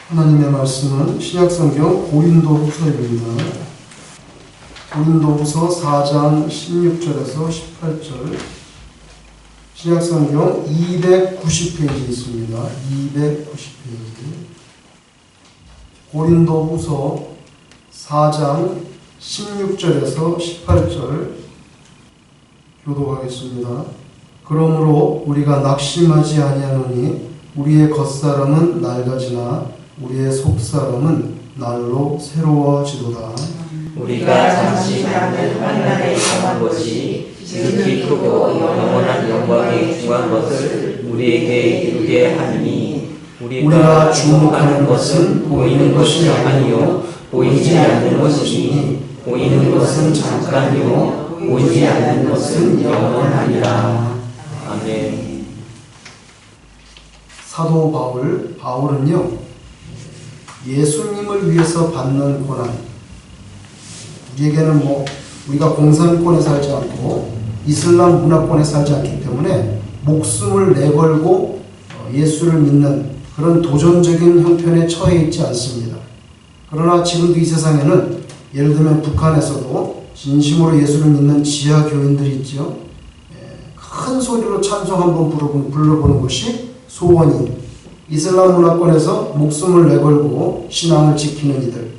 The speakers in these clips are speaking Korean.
하나님의 말씀은 신약성경 고린도후서입니다. 고린도후서 4장 16절에서 18절, 신약성경 290페이지 있습니다. 290페이지. 고린도후서 4장 16절에서 18절 교독하겠습니다. 그러므로 우리가 낙심하지 아니하노니 우리의 겉사람은 낡아지나 우리의 속사람은 날로 새로워지도다. 우리가 잠시 받는 환난에 당한 것이 지극히 크고 영원한 영광에 중한 것을 우리에게 이루게 하니, 우리가 주목하는 것은 보이는 것이 아니요 보이지 않는 것이니, 보이는 것은 잠깐이요 보이지 않는 것은 영원하니라. 아멘. 사도 바울은요, 예수님을 위해서 받는 고난, 우리에게는 우리가 공산권에 살지 않고 이슬람 문화권에 살지 않기 때문에 목숨을 내걸고 예수를 믿는 그런 도전적인 형편에 처해 있지 않습니다. 그러나 지금도 이 세상에는 예를 들면 북한에서도 진심으로 예수를 믿는 지하 교인들이 있죠. 큰 소리로 찬송 한번 불러보는 것이 소원이, 이슬람 문화권에서 목숨을 내걸고 신앙을 지키는 이들,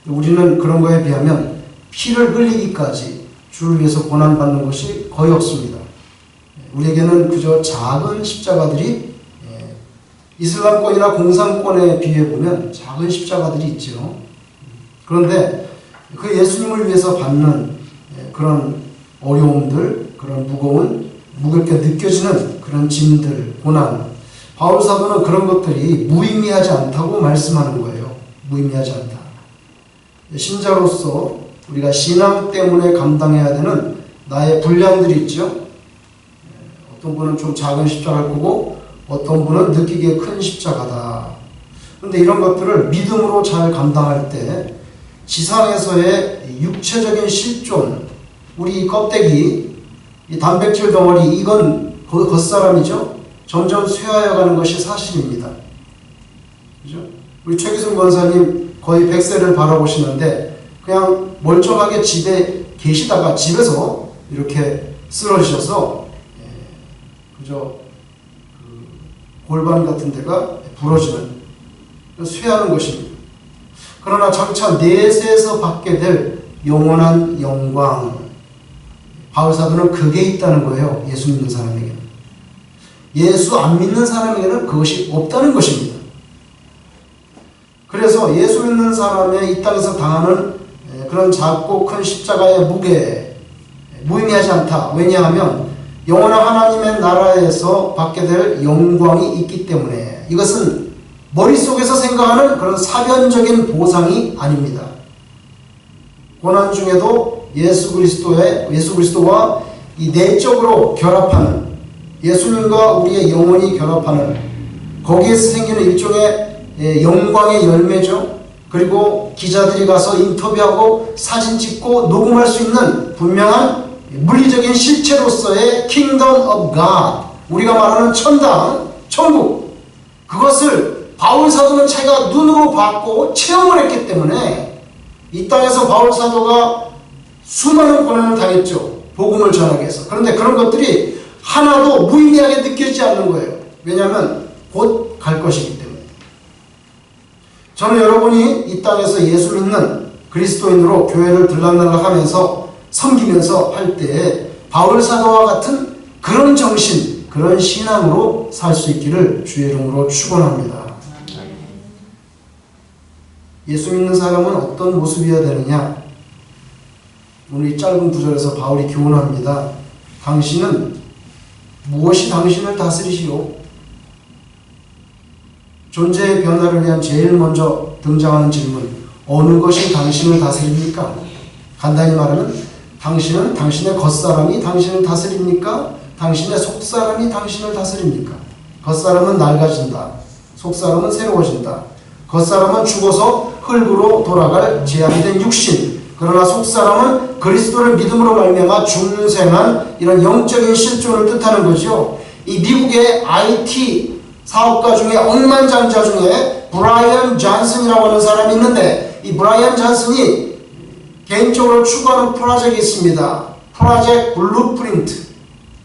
우리는 그런 거에 비하면 피를 흘리기까지 주를 위해서 고난받는 것이 거의 없습니다. 우리에게는 그저 작은 십자가들이, 이슬람권이나 공산권에 비해 보면 작은 십자가들이 있죠. 그런데 그 예수님을 위해서 받는 그런 어려움들, 그런 무겁게 느껴지는 그런 짐들, 고난, 바울 사도는 그런 것들이 무의미하지 않다고 말씀하는 거예요. 무의미하지 않다. 신자로서 우리가 신앙 때문에 감당해야 되는 나의 분량들이 있죠. 어떤 분은 좀 작은 십자가를 보고 어떤 분은 느끼기에 큰 십자가다. 그런데 이런 것들을 믿음으로 잘 감당할 때 지상에서의 육체적인 실존, 우리 껍데기, 이 단백질 덩어리, 이건 겉사람이죠. 점점 쇠하여가는 것이 사실입니다. 그죠? 우리 최기순 권사님 거의 100세를 바라보시는데 그냥 멀쩡하게 집에 계시다가 집에서 이렇게 쓰러지셔서 그저 골반 같은 데가 부러지는, 쇠하는 것입니다. 그러나 장차 내세에서 받게 될 영원한 영광, 바울 사도는 그게 있다는 거예요. 예수 믿는 사람에게는. 예수 안 믿는 사람에게는 그것이 없다는 것입니다. 그래서 예수 믿는 사람의 이 땅에서 당하는 그런 작고 큰 십자가의 무게, 무의미하지 않다. 왜냐하면 영원한 하나님의 나라에서 받게 될 영광이 있기 때문에, 이것은 머릿속에서 생각하는 그런 사변적인 보상이 아닙니다. 고난 중에도 예수 그리스도와 이 내적으로 결합하는, 예수님과 우리의 영혼이 결합하는, 거기에서 생기는 일종의 영광의 열매죠. 그리고 기자들이 가서 인터뷰하고 사진 찍고 녹음할 수 있는 분명한 물리적인 실체로서의 Kingdom of God, 우리가 말하는 천당, 천국, 그것을 바울 사도는 자기가 눈으로 봤고 체험을 했기 때문에 이 땅에서 바울 사도가 수많은 고난을 당했죠. 복음을 전하기 위해서. 그런데 그런 것들이 하나도 무의미하게 느껴지지 않는 거예요. 왜냐하면 곧 갈 것이기 때문에. 저는 여러분이 이 땅에서 예수 믿는 그리스도인으로 교회를 들락날락하면서 섬기면서 할 때 바울 사도와 같은 그런 정신, 그런 신앙으로 살 수 있기를 주의 이름으로 축원합니다. 예수 믿는 사람은 어떤 모습이어야 되느냐? 오늘 이 짧은 구절에서 바울이 교훈합니다. 당신은 무엇이 당신을 다스리시오? 존재의 변화를 위한 제일 먼저 등장하는 질문, 어느 것이 당신을 다스립니까? 간단히 말하면 당신은 당신의 겉사람이 당신을 다스립니까? 당신의 속사람이 당신을 다스립니까? 겉사람은 낡아진다. 속사람은 새로워진다. 겉사람은 죽어서 흙으로 돌아갈 재앙된 육신, 그러나 속사람은 그리스도를 믿음으로 말미암아 중생한 이런 영적인 실존을 뜻하는 거죠. 이 미국의 IT 사업가 중에 억만장자 중에 브라이언 존슨이라고 하는 사람이 있는데, 이 브라이언 존슨이 개인적으로 추구하는 프로젝트가 있습니다. 프로젝트 블루프린트.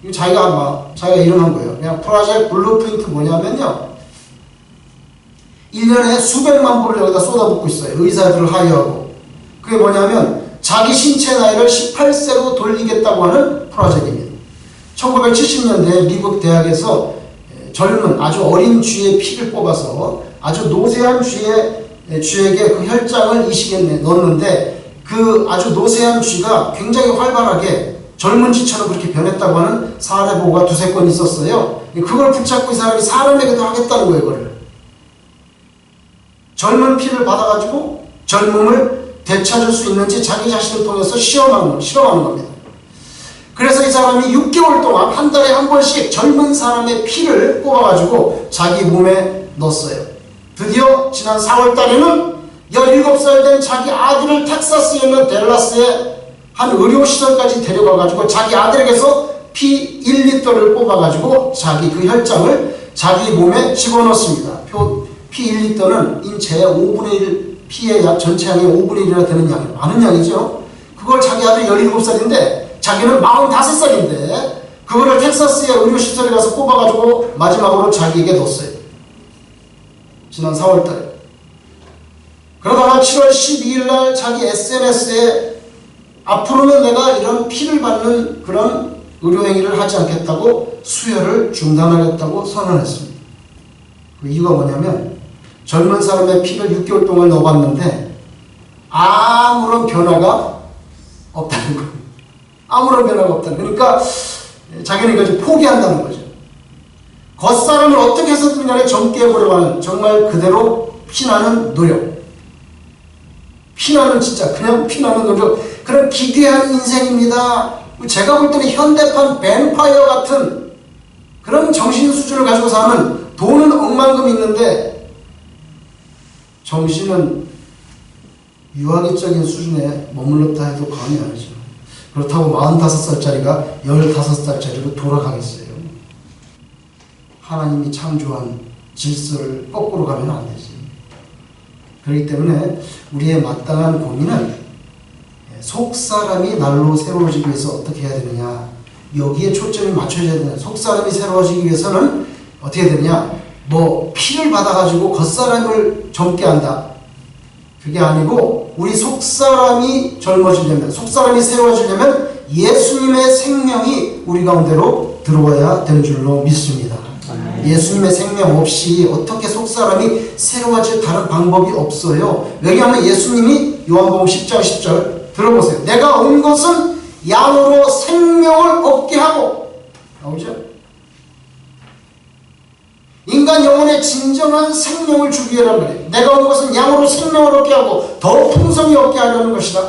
이거 자기가 이름한 거예요. 그냥 프로젝트 블루프린트 뭐냐면요, 1년에 수백만 불을 여기다 쏟아붓고 있어요. 의사들을 하여하고. 그게 뭐냐면 자기 신체 나이를 18세로 돌리겠다고 하는 프로젝트입니다. 1970년대 미국 대학에서 젊은 아주 어린 쥐의 피를 뽑아서 아주 노쇠한 쥐에게 그 혈장을 이식에 넣었는데, 그 아주 노쇠한 쥐가 굉장히 활발하게 젊은 쥐처럼 그렇게 변했다고 하는 사례 보고가 두세 건 있었어요. 그걸 붙잡고 이 사람이 사람에게도 하겠다는 거예요. 그걸 젊은 피를 받아가지고 젊음을 되찾을 수 있는지 자기 자신을 통해서 실험하는 겁니다. 그래서 이 사람이 6개월 동안 한 달에 한 번씩 젊은 사람의 피를 뽑아가지고 자기 몸에 넣었어요. 드디어 지난 4월 달에는 17살 된 자기 아들을 텍사스에 있는 댈러스의 한 의료시설까지 데려가가지고 자기 아들에게서 피 1리터를 뽑아가지고 자기 그 혈장을 자기 몸에 집어넣습니다. 피 1리터는 인체의 5분의 1, 피의 전체 양의 5분의 1이나 되는 양이에요. 많은 양이죠. 그걸 자기 아들 17살인데 자기는 45살인데 그거를 텍사스의 의료시설에 가서 뽑아가지고 마지막으로 자기에게 넣었어요. 지난 4월달에. 그러다가 7월 12일 날 자기 SNS에 앞으로는 내가 이런 피를 받는 그런 의료행위를 하지 않겠다고 수혈을 중단하겠다고 선언했습니다. 그 이유가 뭐냐면 젊은 사람의 피를 6개월 동안 넣어봤는데 아무런 변화가 없다는 거예요. 아무런 변화가 없다는 거예요. 그러니까 자기는 이걸 포기한다는 거죠. 겉사람을 어떻게 해서든 간에 젊게 해보려고 하는 정말 그대로 피나는 노력. 피나는 진짜 그냥 피나는 노력. 그런 기괴한 인생입니다. 제가 볼 때는 현대판 뱀파이어 같은 그런 정신 수준을 가지고 사는, 돈은 억만금 있는데 정신은 유아기적인 수준에 머물렀다 해도 과언이 아니죠. 그렇다고 45살짜리가 15살짜리로 돌아가겠어요. 하나님이 창조한 질서를 거꾸로 가면 안 되지. 그렇기 때문에 우리의 마땅한 고민은 속사람이 날로 새로워지기 위해서 어떻게 해야 되느냐, 여기에 초점이 맞춰져야 되느냐. 속사람이 새로워지기 위해서는 어떻게 해야 되느냐, 뭐 피를 받아가지고 겉사람을 젊게 한다, 그게 아니고 우리 속사람이 젊어지려면, 속사람이 새로워지려면 예수님의 생명이 우리 가운데로 들어와야 되는 줄로 믿습니다. 예수님의 생명 없이 어떻게 속사람이 새로워질 다른 방법이 없어요. 왜냐하면 예수님이 요한복음 10장 10절 들어보세요. 내가 온 것은 양으로 생명을 얻게 하고, 나오죠? 인간 영혼의 진정한 생명을 주기 위해란 말이에요. 내가 온 것은 양으로 생명을 얻게 하고 더 풍성히 얻게 하려는 것이다.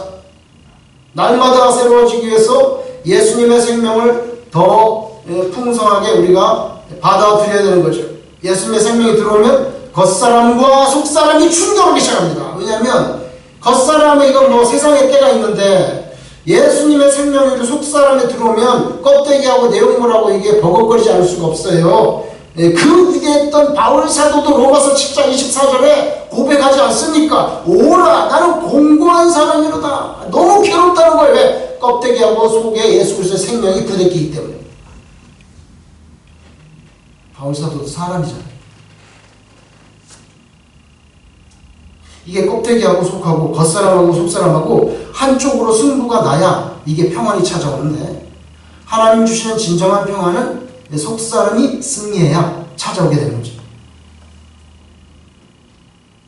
날마다 새로워지기 위해서 예수님의 생명을 더 풍성하게 우리가 받아들여야 되는 거죠. 예수님의 생명이 들어오면 겉사람과 속사람이 충돌하기 시작합니다. 왜냐하면 겉사람은 이건 뭐 세상의 때가 있는데 예수님의 생명이 속사람에 들어오면 껍데기하고 내용물하고 이게 버벅거리지 않을 수가 없어요. 그 위에 있던 바울 사도도 로마서 10장 24절에 고백하지 않습니까? 오라, 나는 공고한 사람이로다. 너무 괴롭다는 거예요. 왜? 껍데기하고 속에 예수 그리스도의 생명이 부대끼기 때문에. 바울 사도도 사람이잖아요. 이게 껍데기하고 속하고 겉사람하고 속사람하고 한쪽으로 승부가 나야 이게 평안이 찾아오는데, 하나님 주시는 진정한 평안은 속사람이 승리해야 찾아오게 되는 거죠.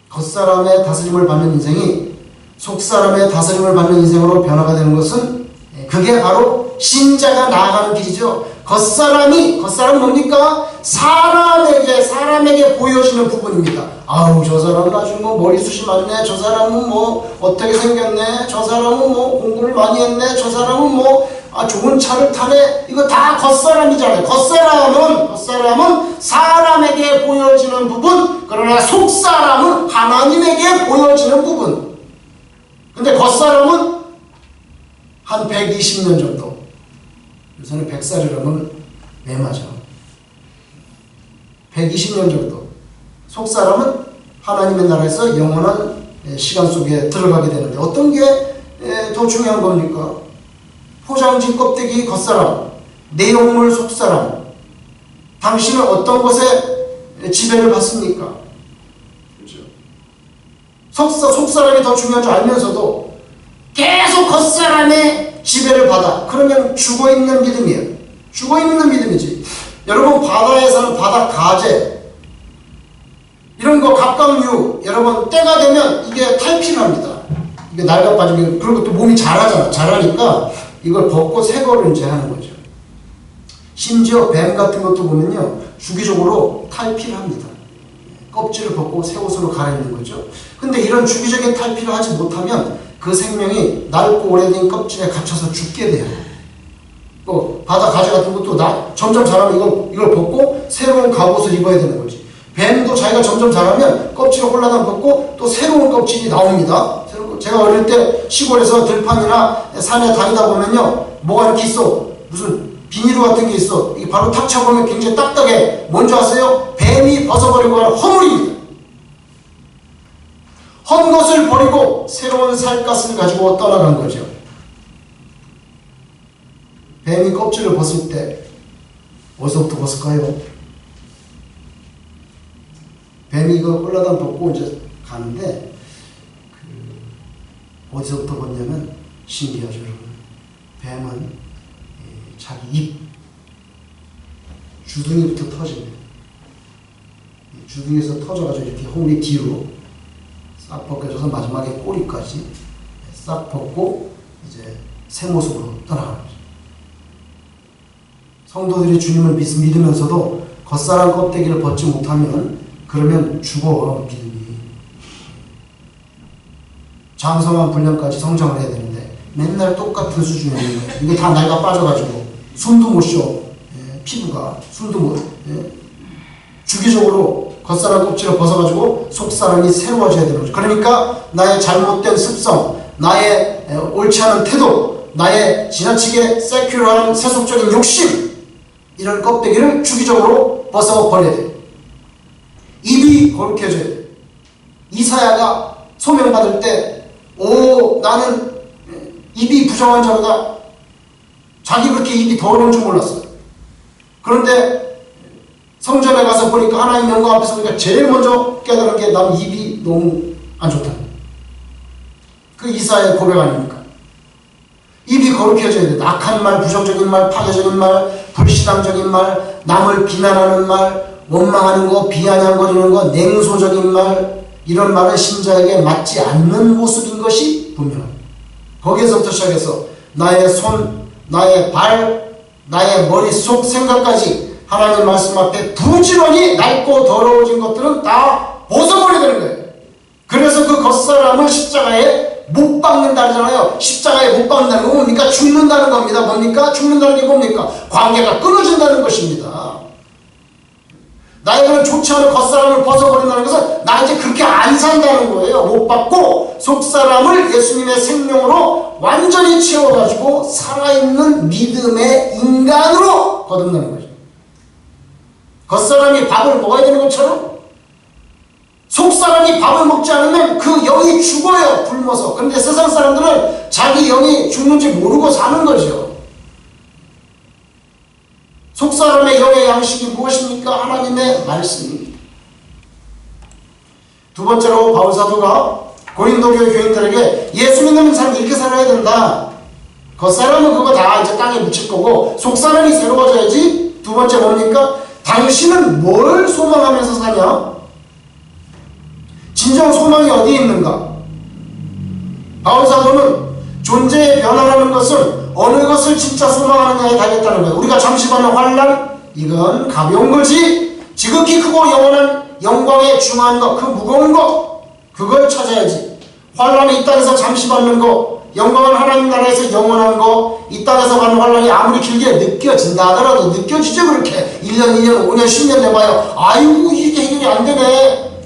겉사람의 다스림을 받는 인생이 속사람의 다스림을 받는 인생으로 변화가 되는 것은, 그게 바로 신자가 나아가는 길이죠. 겉사람은 뭡니까? 사람에게 보여지는 부분입니다. 아우, 저 사람은 아주 뭐 머리숱이 많네, 저 사람은 뭐 어떻게 생겼네, 저 사람은 뭐 공부를 많이 했네, 저 사람은 뭐 좋은 차를 타네. 이거 다 겉사람이잖아요. 겉사람은 사람에게 보여지는 부분, 그러나 속사람은 하나님에게 보여지는 부분. 근데 겉사람은 한 120년 정도, 요새는 100살이라면 매맞아. 120년 정도. 속사람은 하나님의 나라에서 영원한 시간 속에 들어가게 되는데 어떤 게 더 중요한 겁니까? 포장지 껍데기 겉사람, 내용물 속사람. 당신은 어떤 것에 지배를 받습니까? 그렇죠? 속사람이 더 중요한 줄 알면서도 계속 겉사람의 지배를 받아. 그러면 죽어있는 믿음이에요. 죽어있는 믿음이지. 여러분 바다에 사는 바다 가재 이런 거 갑각류 여러분 때가 되면 이게 탈피를 합니다. 이게 낡아 빠지고 그리고 또 몸이 자라니까 이걸 벗고 새 거를 이제 하는 거죠. 심지어 뱀 같은 것도 보면요 주기적으로 탈피를 합니다. 껍질을 벗고 새 옷으로 갈아입는 거죠. 근데 이런 주기적인 탈피를 하지 못하면 그 생명이 낡고 오래된 껍질에 갇혀서 죽게 돼요. 또 바다 가재 같은 것도 점점 자라면 이걸 벗고 새로운 갑옷을 입어야 되는 거지. 뱀도 자기가 점점 자라면 껍질을 홀라당 벗고 또 새로운 껍질이 나옵니다. 제가 어릴 때 시골에서 들판이나 산에 다니다 보면요 뭐가 이렇게 있어. 무슨 비닐로 같은 게 있어. 이게 바로 탁 쳐보면 굉장히 딱딱해. 뭔지 아세요? 뱀이 벗어버리고 가는 허물입니다. 헌 것을 버리고 새로운 살갗을 가지고 떠나간 거죠. 뱀이 껍질을 벗을 때 어디서부터 벗을까요? 뱀이 이거 홀라당 벗고 이제 가는데 어디서부터 벗냐면 신기하죠 여러분. 뱀은 자기 입 주둥이부터 터집니다. 주둥이에서 터져가지고 이렇게 허물이 뒤로 싹 벗겨져서 마지막에 꼬리까지 싹 벗고 이제 새 모습으로 떠나가는 거죠. 성도들이 주님을 믿으면서도 겉사람 껍데기를 벗지 못하면 그러면 죽어 믿음이. 장성한 분량까지 성장을 해야 되는데 맨날 똑같은 수준에 있는 거예요. 이게 다 낡아 빠져가지고 숨도 못 쉬어. 피부가 숨도 못. 주기적으로 겉사람 껍질을 벗어가지고 속사람이 새로워져야 되는 거죠. 그러니까 나의 잘못된 습성, 나의 옳지 않은 태도, 나의 지나치게 세큘러한 세속적인 욕심 이런 껍데기를 주기적으로 벗어버려야 돼요. 입이 거룩해져야 돼요. 이사야가 소명받을 때 나는 입이 부정한 자로다. 자기 그렇게 입이 더러운 줄 몰랐어요. 그런데 성전에 가서 보니까 하나님 영광 앞에서 보니까 제일 먼저 깨달은 게 난 입이 너무 안 좋다. 그 이사야의 고백 아닙니까? 입이 거룩해져야 돼. 악한 말, 부정적인 말, 파괴적인 말, 불신앙적인 말, 남을 비난하는 말, 원망하는 거, 비아냥거리는 거, 냉소적인 말, 이런 말은 신자에게 맞지 않는 모습인 것이 분명합니다. 거기에서부터 시작해서 나의 손, 나의 발, 나의 머릿속 생각까지 하나님 말씀 앞에 부지런히 낡고 더러워진 것들은 다 벗어버려야 되는 거예요. 그래서 그 겉사람을 십자가에 못 박는다 하잖아요. 십자가에 못 박는다는 건 뭡니까? 죽는다는 겁니다. 뭡니까? 죽는다는 게 뭡니까? 관계가 끊어진다는 것입니다. 나에게는 좋지 않은 겉사람을 벗어버린다는 것은 나 이제 그렇게 안 산다는 거예요. 못 받고 속사람을 예수님의 생명으로 완전히 채워가지고 살아있는 믿음의 인간으로 거듭나는 거죠. 겉사람이 밥을 먹어야 되는 것처럼 속사람이 밥을 먹지 않으면 그 영이 죽어요. 굶어서. 그런데 세상 사람들은 자기 영이 죽는지 모르고 사는 거죠. 속사람의 영의 양식이 무엇입니까? 하나님의 말씀입니다. 두 번째로 바울사도가 고린도 교회 교인들에게 예수 믿는 사람이 이렇게 살아야 된다. 겉사람은 그거 다 이제 땅에 묻힐 거고 속사람이 새로워져야지. 두 번째 뭡니까? 당신은 뭘 소망하면서 사냐? 진정 소망이 어디에 있는가? 바울사도는 존재의 변화라는 것은 어느 것을 진짜 소망하느냐에 달렸다는 거예요. 우리가 잠시 받는 환난, 이건 가벼운 거지. 지극히 크고 영원한 영광에 중요한 것, 그 무거운 것, 그걸 찾아야지. 환난이 이 땅에서 잠시 받는 거, 영광은 하나님 나라에서 영원한 거, 이 땅에서 받는 환난이 아무리 길게 느껴진다 하더라도 느껴지죠. 그렇게 1년, 2년, 5년, 10년 돼봐요. 아이고 이게 해결이 안 되네.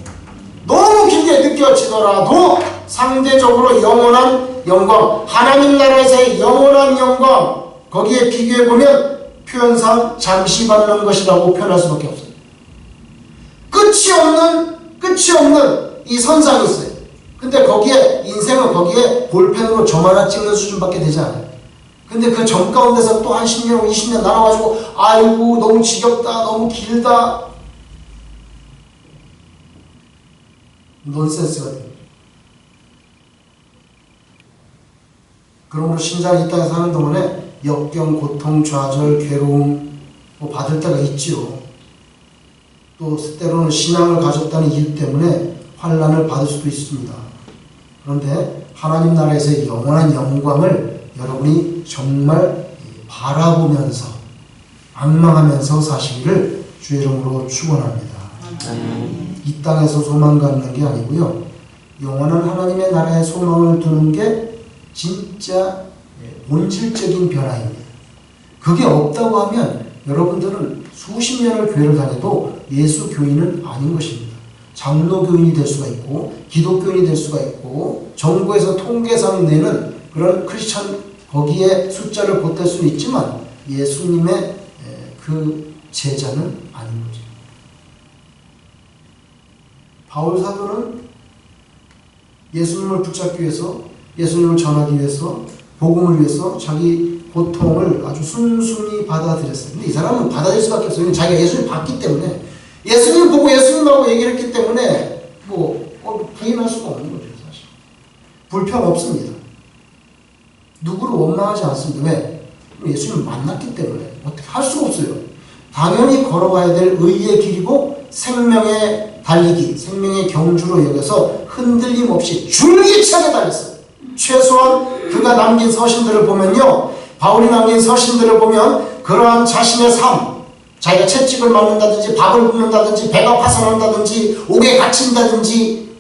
너무 길게 느껴지더라도 상대적으로 영원한 영광, 하나님 나라에서의 영원한 영광, 거기에 비교해보면 표현상 잠시 받는 것이라고 표현할 수밖에 없어요. 끝이 없는 이 선상이 있어요. 근데 거기에 인생은 거기에 볼펜으로 점 하나 찍는 수준밖에 되지 않아요. 근데 그 점 가운데서 또 한 10년, 20년 나눠가지고 아이고 너무 지겹다, 너무 길다. 논센스가 됩니다. 그러므로 신자는 이 땅에 사는 동안에 역경, 고통, 좌절, 괴로움 받을 때가 있지요. 또 때로는 신앙을 가졌다는 이유 때문에 환난을 받을 수도 있습니다. 그런데 하나님 나라에서의 영원한 영광을 여러분이 정말 바라보면서 악망하면서 사시기를 주의 이름으로 축원합니다. 이 땅에서 소망 갖는 게 아니고요. 영원한 하나님의 나라에 소망을 두는 게 진짜 본질적인 변화입니다. 그게 없다고 하면 여러분들은 수십 년을 교회를 다녀도 예수 교인은 아닌 것입니다. 장로 교인이 될 수가 있고 기독교인이 될 수가 있고 정부에서 통계상 내는 그런 크리스찬 거기에 숫자를 보탤 수는 있지만 예수님의 그 제자는 아닌 거죠. 바울 사도는 예수님을 붙잡기 위해서 예수님을 전하기 위해서 복음을 위해서 자기 고통을 아주 순순히 받아들였어요. 근데 이 사람은 받아들일 수밖에 없어요. 자기가 예수님을 봤기 때문에 예수님 보고 예수님하고 얘기를 했기 때문에 부인할 수가 없는 거죠. 사실 불평 없습니다. 누구를 원망하지 않습니다. 왜? 예수님을 만났기 때문에 어떻게 할 수가 없어요. 당연히 걸어가야 될 의의 길이고 생명의 달리기, 생명의 경주로 여겨서 흔들림 없이 줄기차게 달렸어요. 최소한 그가 남긴 서신들을 보면요, 바울이 남긴 서신들을 보면 그러한 자신의 삶, 자기가 채찍을 맞는다든지 밥을 굶는다든지 배가 파산한다든지 옥에 갇힌다든지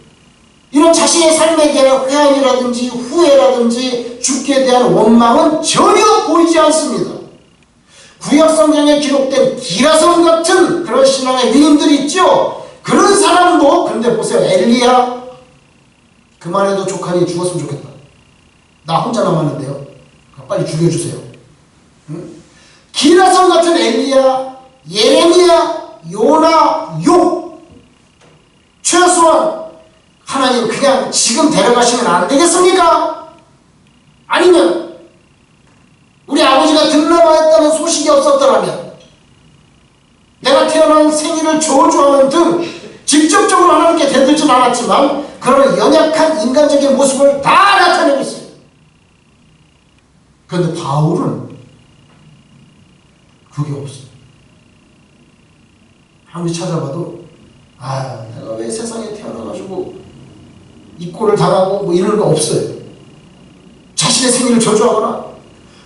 이런 자신의 삶에 대한 회한이라든지 후회라든지 죽게 대한 원망은 전혀 보이지 않습니다. 구약성경에 기록된 기라성 같은 그런 신앙의 위인들이 있죠. 그런 사람도, 그런데 보세요, 엘리야 그만해도 족하니 죽었으면 좋겠다. 나 혼자 남았는데요. 빨리 죽여주세요. 응? 기라성 같은 엘리야, 예레미야, 요나, 욥, 최소한 하나님 그냥 지금 데려가시면 안 되겠습니까? 아니면 우리 아버지가 등남하였다는 소식이 없었더라면 내가 태어난 생일을 저주하는 등 직접적으로 하나님께 대들진 않았지만 그런 연약한 인간적인 모습을 다 나타내고 있어요. 그런데 바울은 그게 없어요. 아무리 찾아봐도 내가 왜 세상에 태어나가지고 이 꼴을 당하고 이런 거 없어요. 자신의 생일을 저주하거나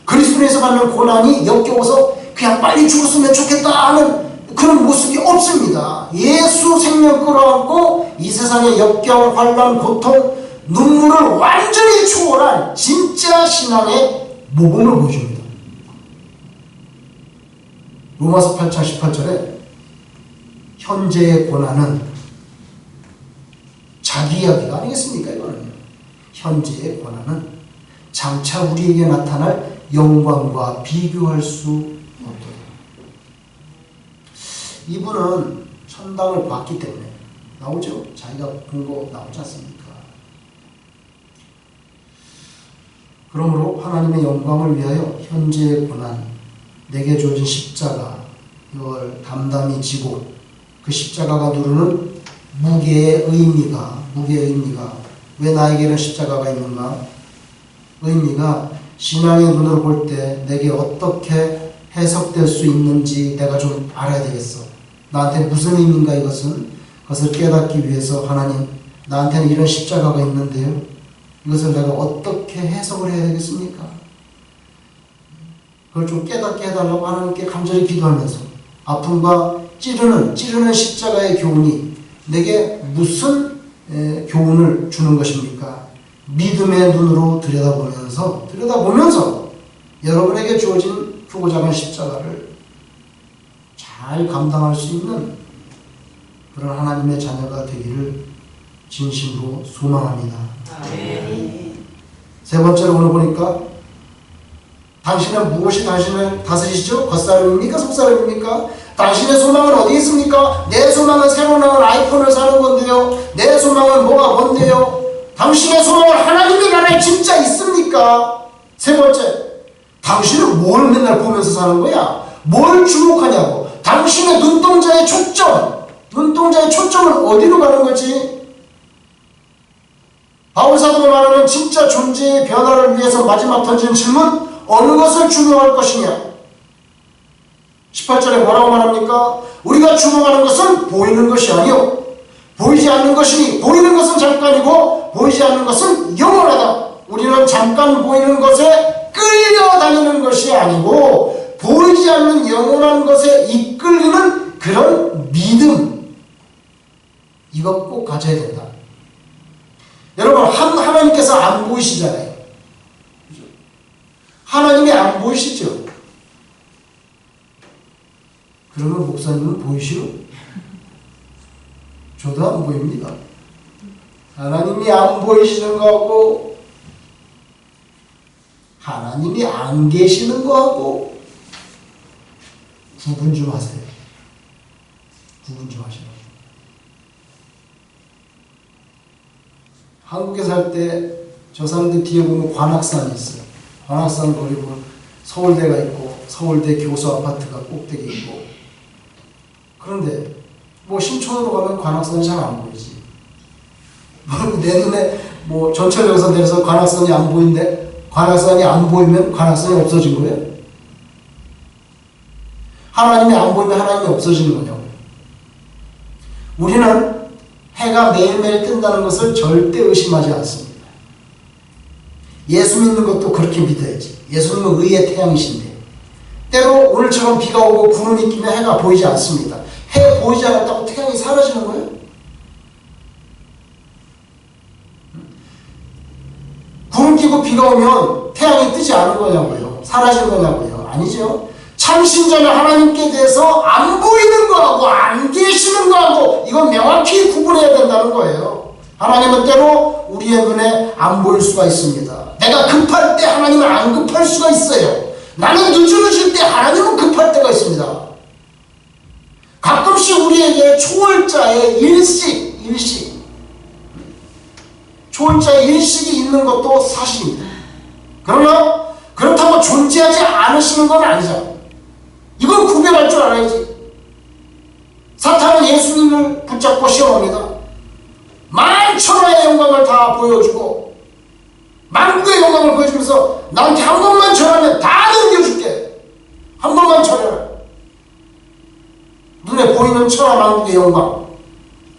그리스도에서 받는 고난이 역겨워서 그냥 빨리 죽었으면 좋겠다 하는 그런 모습이 없습니다. 예수 생명 끌어안고 이 세상의 역경, 환난, 고통, 눈물을 완전히 초월한 진짜 신앙의 모범을 보여줍니다. 로마서 8장 18절에 현재의 고난은 자기 이야기가 아니겠습니까? 이거는요. 현재의 고난은 장차 우리에게 나타날 영광과 비교할 수 없도록. 이분은 천당을 봤기 때문에 나오죠. 자기가 본 거 나오지 않습니까? 그러므로 하나님의 영광을 위하여 현재의 고난, 내게 주어진 십자가 이걸 담담히 지고 그 십자가가 누르는 무게의 의미가 왜 나에게는 십자가가 있는가? 의미가 신앙의 눈으로 볼 때 내게 어떻게 해석될 수 있는지 내가 좀 알아야 되겠어. 나한테 무슨 의미인가 이것은? 그것을 깨닫기 위해서 하나님 나한테는 이런 십자가가 있는데요. 이것을 내가 어떻게 해석을 해야 되겠습니까? 그걸 좀 깨닫게 해달라고 하나님께 간절히 기도하면서 아픔과 찌르는 십자가의 교훈이 내게 무슨 교훈을 주는 것입니까? 믿음의 눈으로 들여다보면서 여러분에게 주어진 크고 작은 십자가를 잘 감당할 수 있는 그런 하나님의 자녀가 되기를 진심으로 소망합니다. 세 번째로 오늘 보니까 당신은 무엇이 당신을 다스리시죠? 겉사람입니까? 속사람입니까? 당신의 소망은 어디 있습니까? 내 소망은 새로 나온 아이폰을 사는 건데요. 내 소망은 뭐가 뭔데요? 당신의 소망은 하나님의 나라에 진짜 있습니까? 세 번째, 당신은 뭘 맨날 보면서 사는 거야? 뭘 주목하냐고. 당신의 눈동자의 초점은 어디로 가는 거지? 바울사도가 말하는 진짜 존재의 변화를 위해서 마지막 던진 질문, 어느 것을 주목할 것이냐? 18절에 뭐라고 말합니까? 우리가 주목하는 것은 보이는 것이 아니요 보이지 않는 것이니, 보이는 것은 잠깐이고 보이지 않는 것은 영원하다. 우리는 잠깐 보이는 것에 끌려다니는 것이 아니고 보이지 않는 영원한 것에 이끌리는 그런 믿음, 이거 꼭 가져야 된다. 여러분, 하나님께서 안 보이시잖아요. 하나님이 안 보이시죠? 그러면 목사님은 보이시오? 저도 안 보입니다. 하나님이 안 보이시는 거하고 하나님이 안 계시는 거하고 구분 좀 하세요. 구분 좀 하시라고. 한국에 살 때 저 사람들 뒤에 보면 관악산이 있어요. 관악산 거리 보면 서울대가 있고 서울대 교수 아파트가 꼭대기 있고, 그런데 뭐 신촌으로 가면 관악산이 잘 안 보이지. 내 눈에 뭐 전철역에서 내려서 관악산이 안 보이는데, 관악산이 안 보이면 관악산이 없어진 거예요? 하나님이 안 보이면 하나님이 없어지는 거냐고요. 우리는 해가 매일매일 뜬다는 것을 절대 의심하지 않습니다. 예수 믿는 것도 그렇게 믿어야지. 예수님은 의의 태양이신데, 때로 오늘처럼 비가 오고 구름이 끼면 해가 보이지 않습니다. 해 보이지 않았다고 태양이 사라지는 거예요? 구름 끼고 비가 오면 태양이 뜨지 않은 거냐고요? 사라진 거냐고요? 아니죠. 참신자는 하나님께 대해서 안 보이는 거하고 안 계시는 거하고 이건 명확히 구분해야 된다는 거예요. 하나님은 때로 우리의 눈에 안 보일 수가 있습니다. 내가 급할 때 하나님은 안 급할 수가 있어요. 나는 늦어질 때 하나님은 급할 때가 있습니다. 가끔씩 우리에게 초월자의 초월자의 일식이 있는 것도 사실입니다. 그러나 그렇다고 존재하지 않으시는 건 아니잖아요. 이건 구별할 줄 알아야지. 사탄은 예수님을 붙잡고 시험합니다. 만천하의 영광을 다 보여주고 만국의 영광을 보여주면서 나한테 한 번만 절하면 다 넘겨줄게. 한 번만 절해라. 눈에 보이는 천하 만국의 영광.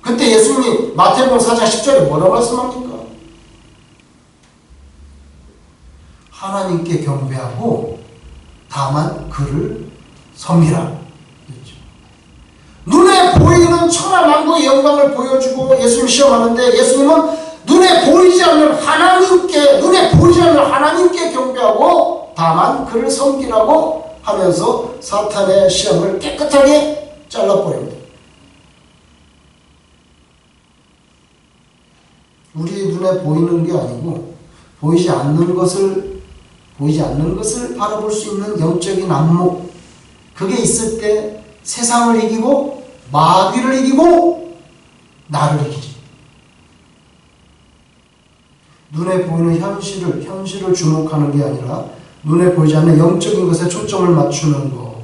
그때 예수님이 마태복음 4장 10절에 뭐라고 말씀합니까? 하나님께 경배하고 다만 그를 섬기라. 눈에 보이는 천하 만국의 영광을 보여주고 예수님 시험하는데, 예수님은 눈에 보이지 않는 하나님께 경배하고 다만 그를 섬기라고 하면서 사탄의 시험을 깨끗하게 잘라버립니다. 우리 눈에 보이는 게 아니고 보이지 않는 것을 바라볼 수 있는 영적인 안목, 그게 있을 때 세상을 이기고 마귀를 이기고 나를 이기지. 눈에 보이는 현실을 주목하는 게 아니라 눈에 보이지 않는 영적인 것에 초점을 맞추는 것,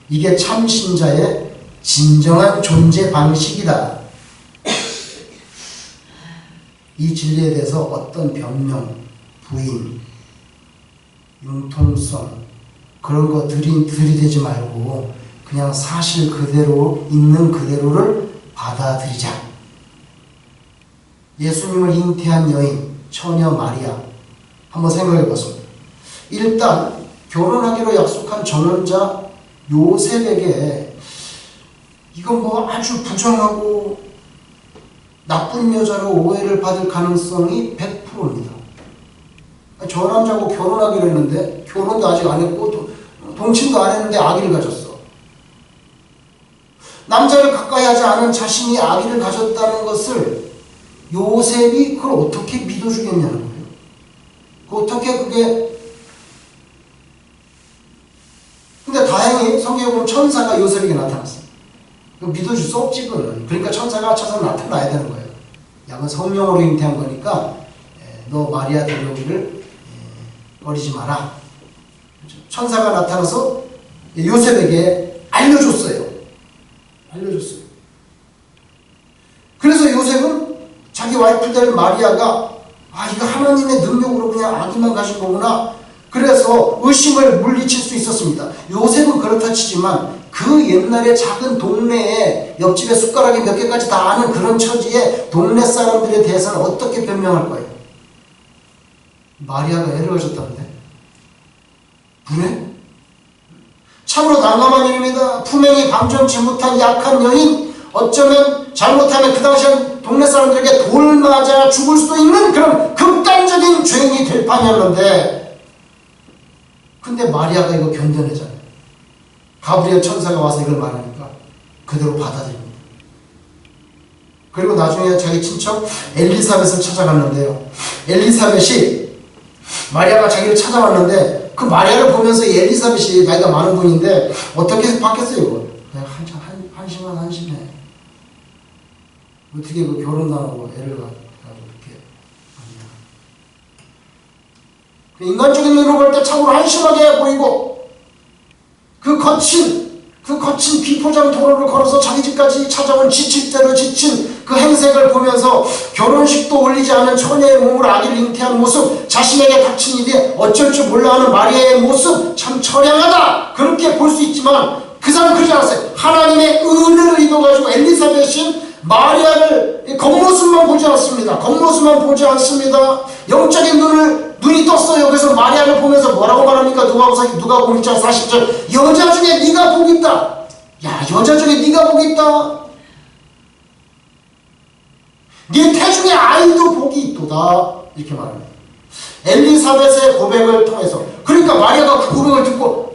이게 참신자의 진정한 존재 방식이다. 이 진리에 대해서 어떤 변명, 부인, 융통성 그런 거 들이대지 말고 그냥 사실 그대로 있는 그대로를 받아들이자. 예수님을 잉태한 여인 처녀 마리아 한번 생각해 봤습니다. 일단 결혼하기로 약속한 전원자 요셉에게 이건 뭐 아주 부정하고 나쁜 여자로 오해를 받을 가능성이 100%입니다. 저 남자하고 결혼하기로 했는데 결혼도 아직 안 했고 동침도 안 했는데 아기를 가졌어. 남자를 가까이 하지 않은 자신이 아기를 가졌다는 것을 요셉이 그걸 어떻게 믿어주겠냐는 거예요. 어떻게 그게. 근데 근데 다행히 성경에 보면 천사가 요셉에게 나타났어요. 이거 믿어줄 수 없지, 그거는. 그러니까 천사가 쳐서 나타나야 되는 거예요. 야, 그건 성령으로 잉태한 거니까 너 마리아 데려오기를 꺼리지 마라. 그렇죠? 천사가 나타나서 요셉에게 알려줬어요. 그래서 요셉은 자기 와이프 될 마리아가 이거 하나님의 능력으로 그냥 아기만 가진 거구나. 그래서 의심을 물리칠 수 있었습니다. 요셉은 그렇다 치지만 그 옛날에 작은 동네에 옆집에 숟가락이 몇 개까지 다 아는 그런 처지에 동네 사람들에 대해서는 어떻게 변명할 거예요? 마리아가 애를 가졌다는데? 그래? 참으로 난감한 일입니다. 품행이 감정치 못한 약한 여인, 어쩌면 잘못하면 그 당시엔 동네 사람들에게 돌 맞아 죽을 수도 있는 그런 극단적인 죄인이 될 판이었는데, 근데 마리아가 이거 견뎌내잖아요. 가브리엘 천사가 와서 이걸 말하니까 그대로 받아들입니다. 그리고 나중에 자기 친척 엘리사벳을 찾아갔는데요. 엘리사벳이 마리아가 자기를 찾아왔는데 그 마리아를 보면서 이 엘리사벳이 나이가 많은 분인데 어떻게 받겠어요, 이걸? 그냥 한심한 한심해. 어떻게 그 결혼도 안 하고 애를 가지고 그렇게 합니다. 인간적인 눈으로 볼 때 참으로 한심하게 보이고 그 거친 비포장 도로를 걸어서 자기 집까지 찾아온 지칠 대로 지친 그 행색을 보면서 결혼식도 올리지 않은 처녀의 몸으로 아기를 잉태한 모습, 자신에게 닥친 일이 어쩔 줄 몰라 하는 마리아의 모습, 참 처량하다, 그렇게 볼 수 있지만 그 사람은 그러지 않았어요. 하나님의 은혜를 입어가지고 엘리사벳은 마리아를 겉모습만 보지 않습니다. 겉모습만 보지 않습니다. 영적인 눈이 떴어요. 그래서 마리아를 보면서 뭐라고 말합니까? 누가복음 1장 40절, 여자 중에 네가 복이 있다. 야, 여자 중에 네가 복이 있다. 네 태중에 아이도 복이 있도다. 이렇게 말합니다. 엘리사벳의 고백을 통해서, 그러니까 마리아가 그 고백을 듣고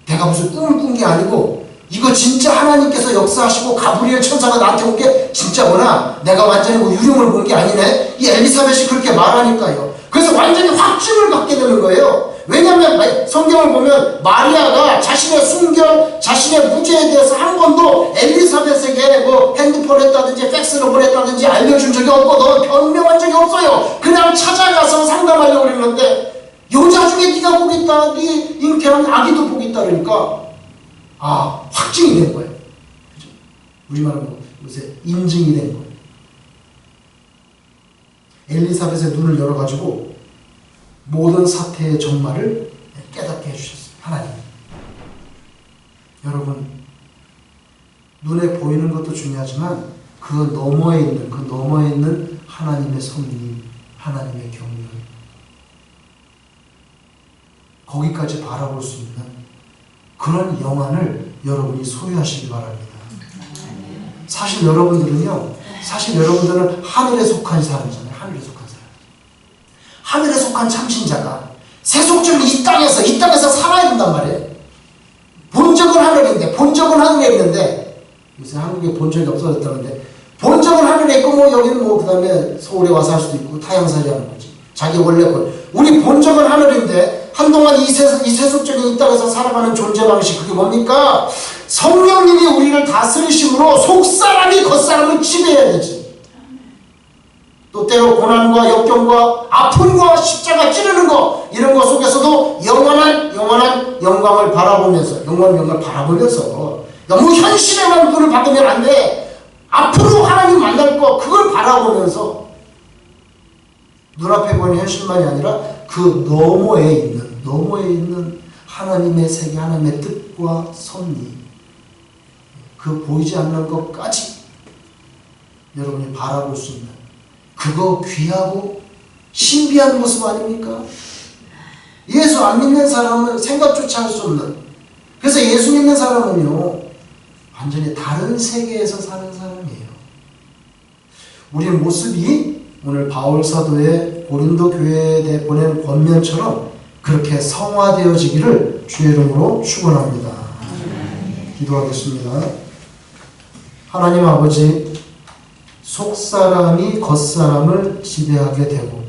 내가 무슨 꿈을 꾼 게 아니고 이거 진짜 하나님께서 역사하시고 가브리엘 천사가 나한테 온 게 진짜구나. 내가 완전히 유령을 본 게 아니네. 이 엘리사벳이 그렇게 말하니까요. 그래서 완전히 확증을 갖게 되는 거예요. 왜냐하면 성경을 보면 마리아가 자신의 순결, 자신의 무죄에 대해서 한 번도 엘리사벳에게 핸드폰 했다든지 팩스를 보냈다든지 알려준 적이 없고 너 변명한 적이 없어요. 그냥 찾아가서 상담하려고 그랬는데 여자 중에 네가 복 있다, 네 잉태한 아기도 복 있다 그러니까 확증이 된 거예요. 그죠? 우리말로 요새 인증이 된 거예요. 엘리사벳의 눈을 열어가지고 모든 사태의 정말을 깨닫게 해주셨어요. 하나님. 여러분, 눈에 보이는 것도 중요하지만 그 너머에 있는 하나님의 섭리, 하나님의 경륜, 거기까지 바라볼 수 있는 그런 영안을 여러분이 소유하시기 바랍니다. 사실 여러분들은 하늘에 속한 사람이잖아요. 하늘에 속한 참신자가 세속적인 이 땅에서 살아야 된단 말이에요. 본적은 하늘인데, 본적은 하늘에 있는데, 요새 한국에 본적이 없어졌다는데, 본적은 하늘에 있고, 여기는 그 다음에 서울에 와서 할 수도 있고, 타향살이 하는 거지. 자기 원래 우리 본적은 하늘인데, 한동안 이 세속적인 이 땅에서 살아가는 존재 방식, 그게 뭡니까? 성령님이 우리를 다스리심으로 속사람이 겉사람을 지배해야 되지. 또 때로 고난과 역경과 아픔과 십자가 찌르는 거, 이런 것 속에서도 영원한 영광을 바라보면서 너무 현실에만 눈을 받으면 안 돼. 앞으로 하나님 만날 거, 그걸 바라보면서 눈앞에 보이는 현실만이 아니라 그 너머에 있는 하나님의 세계, 하나님의 뜻과 섭리, 그 보이지 않는 것까지 여러분이 바라볼 수 있는 그거 귀하고 신비한 모습 아닙니까? 예수 안 믿는 사람은 생각조차 할 수 없는, 그래서 예수 믿는 사람은요 완전히 다른 세계에서 사는 사람이에요. 우리의 모습이 오늘 바울 사도의 고린도 교회에 보낸 권면처럼 그렇게 성화되어지기를 주의 이름으로 축원합니다. 기도하겠습니다. 하나님 아버지, 속사람이 겉사람을 지배하게 되고,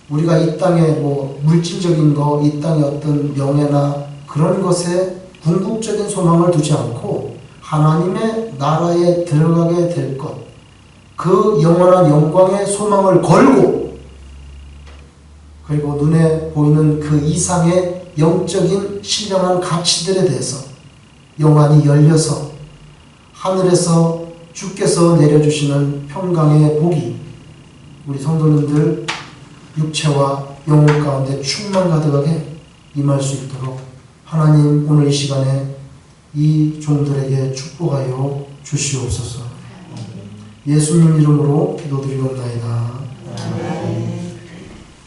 우리가 이 땅에 물질적인 거, 이 땅의 어떤 명예나 그런 것에 궁극적인 소망을 두지 않고 하나님의 나라에 들어가게 될 것, 그 영원한 영광의 소망을 걸고, 그리고 눈에 보이는 그 이상의 영적인 신령한 가치들에 대해서 영안이 열려서 하늘에서 주께서 내려주시는 평강의 복이 우리 성도님들 육체와 영혼 가운데 충만 가득하게 임할 수 있도록 하나님 오늘 이 시간에 이 종들에게 축복하여 주시옵소서. 예수님 이름으로 기도드리옵나이다.